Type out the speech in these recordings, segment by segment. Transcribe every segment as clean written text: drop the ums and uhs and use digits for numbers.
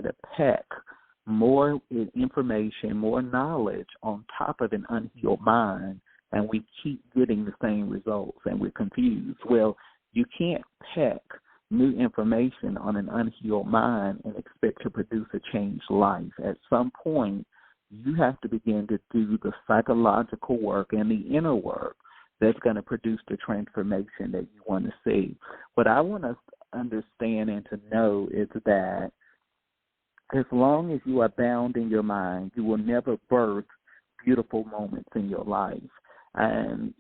to pack more information, more knowledge on top of an unhealed mind, and we keep getting the same results, and we're confused. Well, you can't pack new information on an unhealed mind and expect to produce a changed life. At some point, you have to begin to do the psychological work and the inner work that's going to produce the transformation that you want to see. What I want us to understand and to know is that as long as you are bound in your mind, you will never birth beautiful moments in your life. And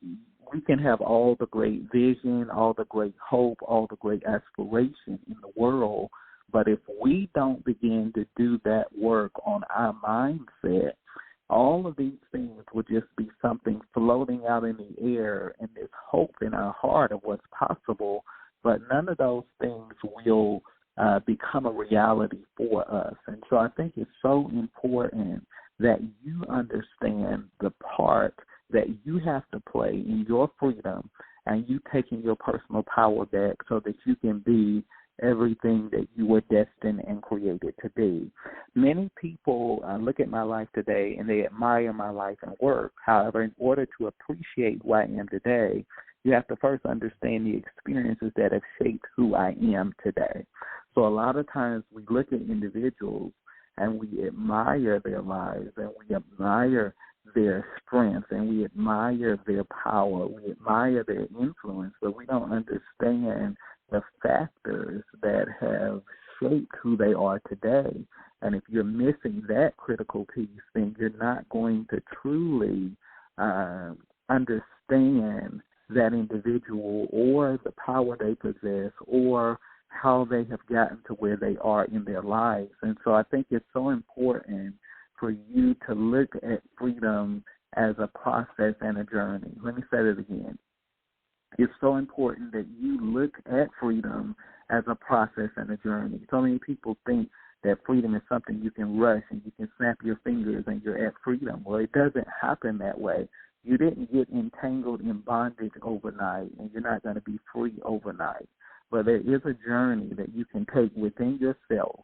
we can have all the great vision, all the great hope, all the great aspiration in the world, but if we don't begin to do that work on our mindset, all of these things will just be something floating out in the air and this hope in our heart of what's possible, but none of those things will become a reality for us. And so I think it's so important that you understand the part that you have to play in your freedom and you taking your personal power back so that you can be everything that you were destined and created to be. Many people look at my life today and they admire my life and work. However, in order to appreciate who I am today, you have to first understand the experiences that have shaped who I am today. So a lot of times we look at individuals and we admire their lives and we admire their strength and we admire their power, we admire their influence, but we don't understand the factors that have shaped who they are today. And if you're missing that critical piece, then you're not going to truly understand that individual or the power they possess or how they have gotten to where they are in their lives. And so I think it's so important for you to look at freedom as a process and a journey. Let me say that again. It's so important that you look at freedom as a process and a journey. So many people think that freedom is something you can rush and you can snap your fingers and you're at freedom. Well, it doesn't happen that way. You didn't get entangled in bondage overnight, and you're not going to be free overnight. But there is a journey that you can take within yourself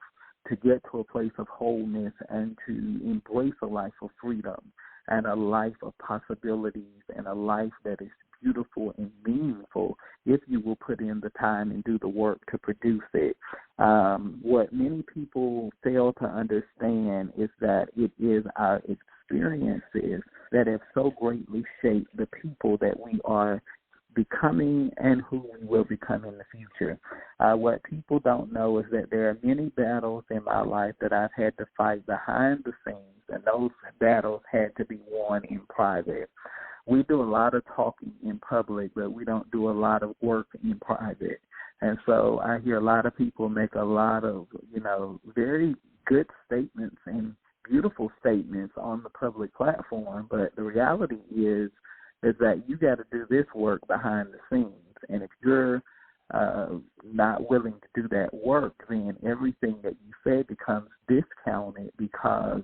to get to a place of wholeness and to embrace a life of freedom and a life of possibilities and a life that is beautiful and meaningful if you will put in the time and do the work to produce it. What many people fail to understand is that it is our experiences that have so greatly shaped the people that we are becoming and who we will become in the future. What people don't know is that there are many battles in my life that I've had to fight behind the scenes, and those battles had to be won in private. We do a lot of talking in public, but we don't do a lot of work in private. And so I hear a lot of people make a lot of, very good statements and beautiful statements on the public platform, but the reality is that you got to do this work behind the scenes. And if you're not willing to do that work, then everything that you say becomes discounted because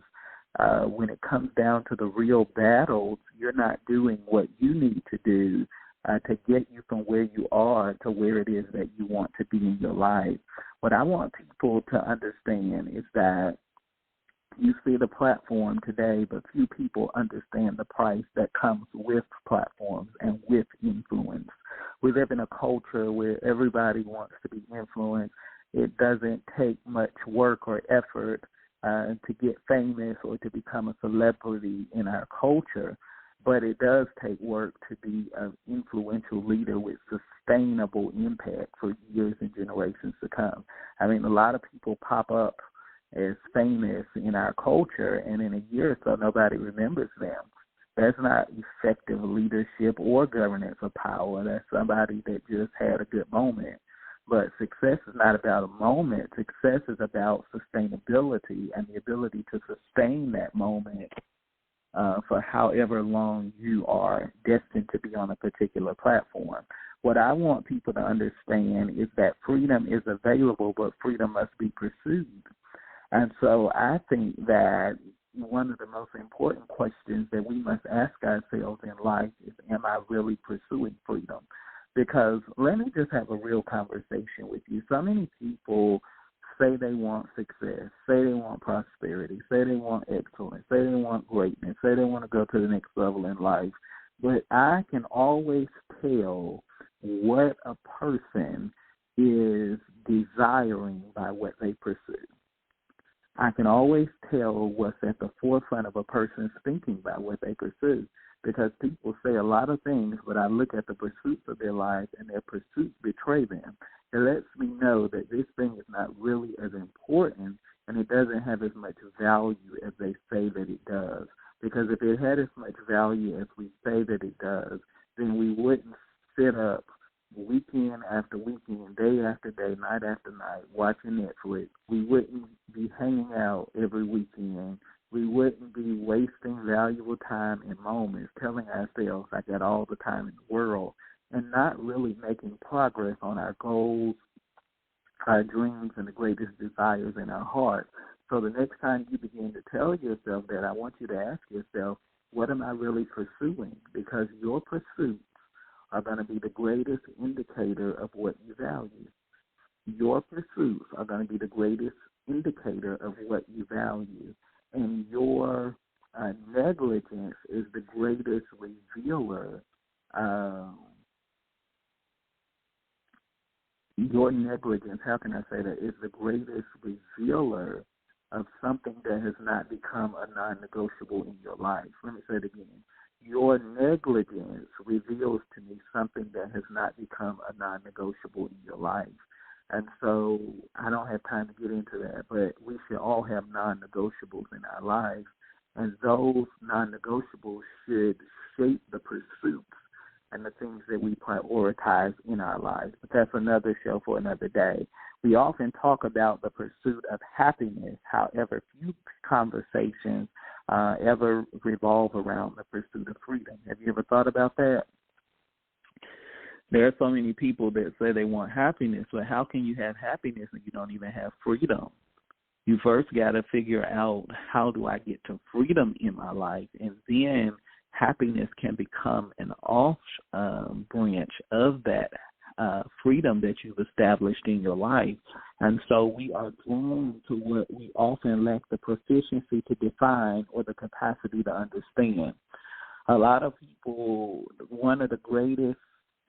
when it comes down to the real battles, you're not doing what you need to do to get you from where you are to where it is that you want to be in your life. What I want people to understand is that you see the platform today, but few people understand the price that comes with platforms and with influence. We live in a culture where everybody wants to be influenced. It doesn't take much work or effort to get famous or to become a celebrity in our culture, but it does take work to be an influential leader with sustainable impact for years and generations to come. I mean, a lot of people pop up as famous in our culture, and in a year or so, nobody remembers them. That's not effective leadership or governance of power. That's somebody that just had a good moment. But success is not about a moment. Success is about sustainability and the ability to sustain that moment for however long you are destined to be on a particular platform. What I want people to understand is that freedom is available, but freedom must be pursued. And so I think that one of the most important questions that we must ask ourselves in life is, am I really pursuing freedom? Because let me just have a real conversation with you. So many people say they want success, say they want prosperity, say they want excellence, say they want greatness, say they want to go to the next level in life. But I can always tell what a person is desiring by what they pursue. I can always tell what's at the forefront of a person's thinking by what they pursue, because people say a lot of things, but I look at the pursuits of their lives and their pursuits betray them. It lets me know that this thing is not really as important and it doesn't have as much value as they say that it does. Because if it had as much value as we say that it does, then we wouldn't sit up weekend after weekend, day after day, night after night, watching Netflix. We wouldn't be hanging out every weekend. We wouldn't be wasting valuable time and moments telling ourselves, I got all the time in the world, and not really making progress on our goals, our dreams, and the greatest desires in our heart. So the next time you begin to tell yourself that, I want you to ask yourself, what am I really pursuing? Because your pursuits are going to be the greatest indicator of what you value. Your pursuits are going to be the greatest indicator of what you value. And your negligence is the greatest revealer. Your negligence, how can I say that, is the greatest revealer of something that has not become a non-negotiable in your life. Let me say it again. Your negligence reveals to me something that has not become a non-negotiable in your life. And so I don't have time to get into that, but we should all have non-negotiables in our lives, and those non-negotiables should shape the pursuits and the things that we prioritize in our lives. But that's another show for another day. We often talk about the pursuit of happiness. However, few conversations ever revolve around the pursuit of freedom. Have you ever thought about that? There are so many people that say they want happiness, but how can you have happiness and you don't even have freedom? You first got to figure out, how do I get to freedom in my life? And then happiness can become an off branch of that freedom that you've established in your life. And so we are drawn to what we often lack the proficiency to define or the capacity to understand. A lot of people, one of the greatest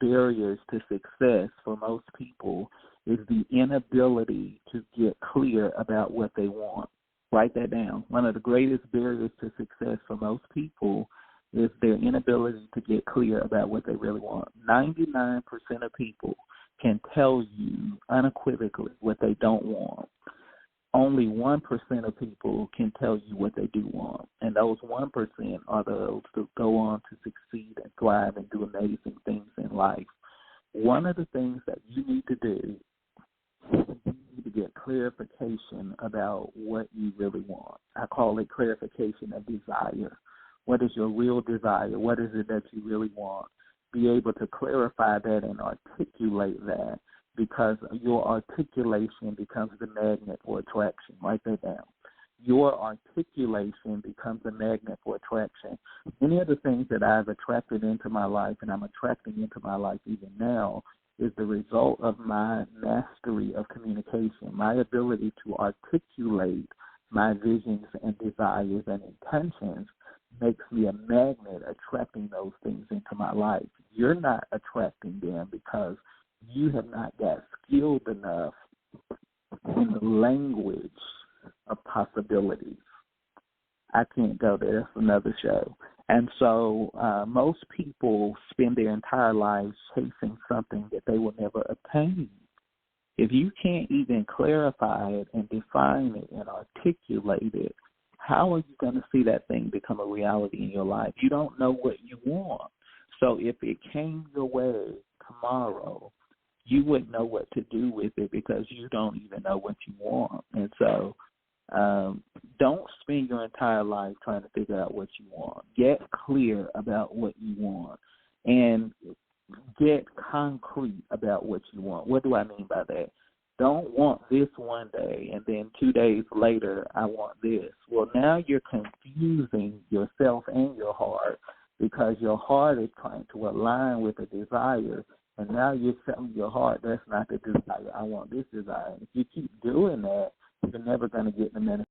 barriers to success for most people is the inability to get clear about what they want. Write that down. One of the greatest barriers to success for most people is their inability to get clear about what they really want. 99% of people can tell you unequivocally what they don't want. Only 1% of people can tell you what they do want. And those 1% are those who go on to succeed and thrive and do amazing things in life. One of the things that you need to do is you need to get clarification about what you really want. I call it clarification of desire. What is your real desire? What is it that you really want? Be able to clarify that and articulate that, because your articulation becomes the magnet for attraction. Write that down. Your articulation becomes a magnet for attraction. Many of the things that I've attracted into my life and I'm attracting into my life even now is the result of my mastery of communication, my ability to articulate my visions and desires and intentions makes me a magnet attracting those things into my life. You're not attracting them because you have not got skilled enough in the language of possibilities. I can't go there. That's another show. And so most people spend their entire lives chasing something that they will never obtain. If you can't even clarify it and define it and articulate it, how are you going to see that thing become a reality in your life? You don't know what you want. So if it came your way tomorrow, you wouldn't know what to do with it because you don't even know what you want. And so don't spend your entire life trying to figure out what you want. Get clear about what you want and get concrete about what you want. What do I mean by that? Don't want this one day and then 2 days later I want this. Well, now you're confusing yourself and your heart because your heart is trying to align with a desire And now you're telling your heart that's not the desire. I want this desire. If you keep doing that, you're never going to get the manifestation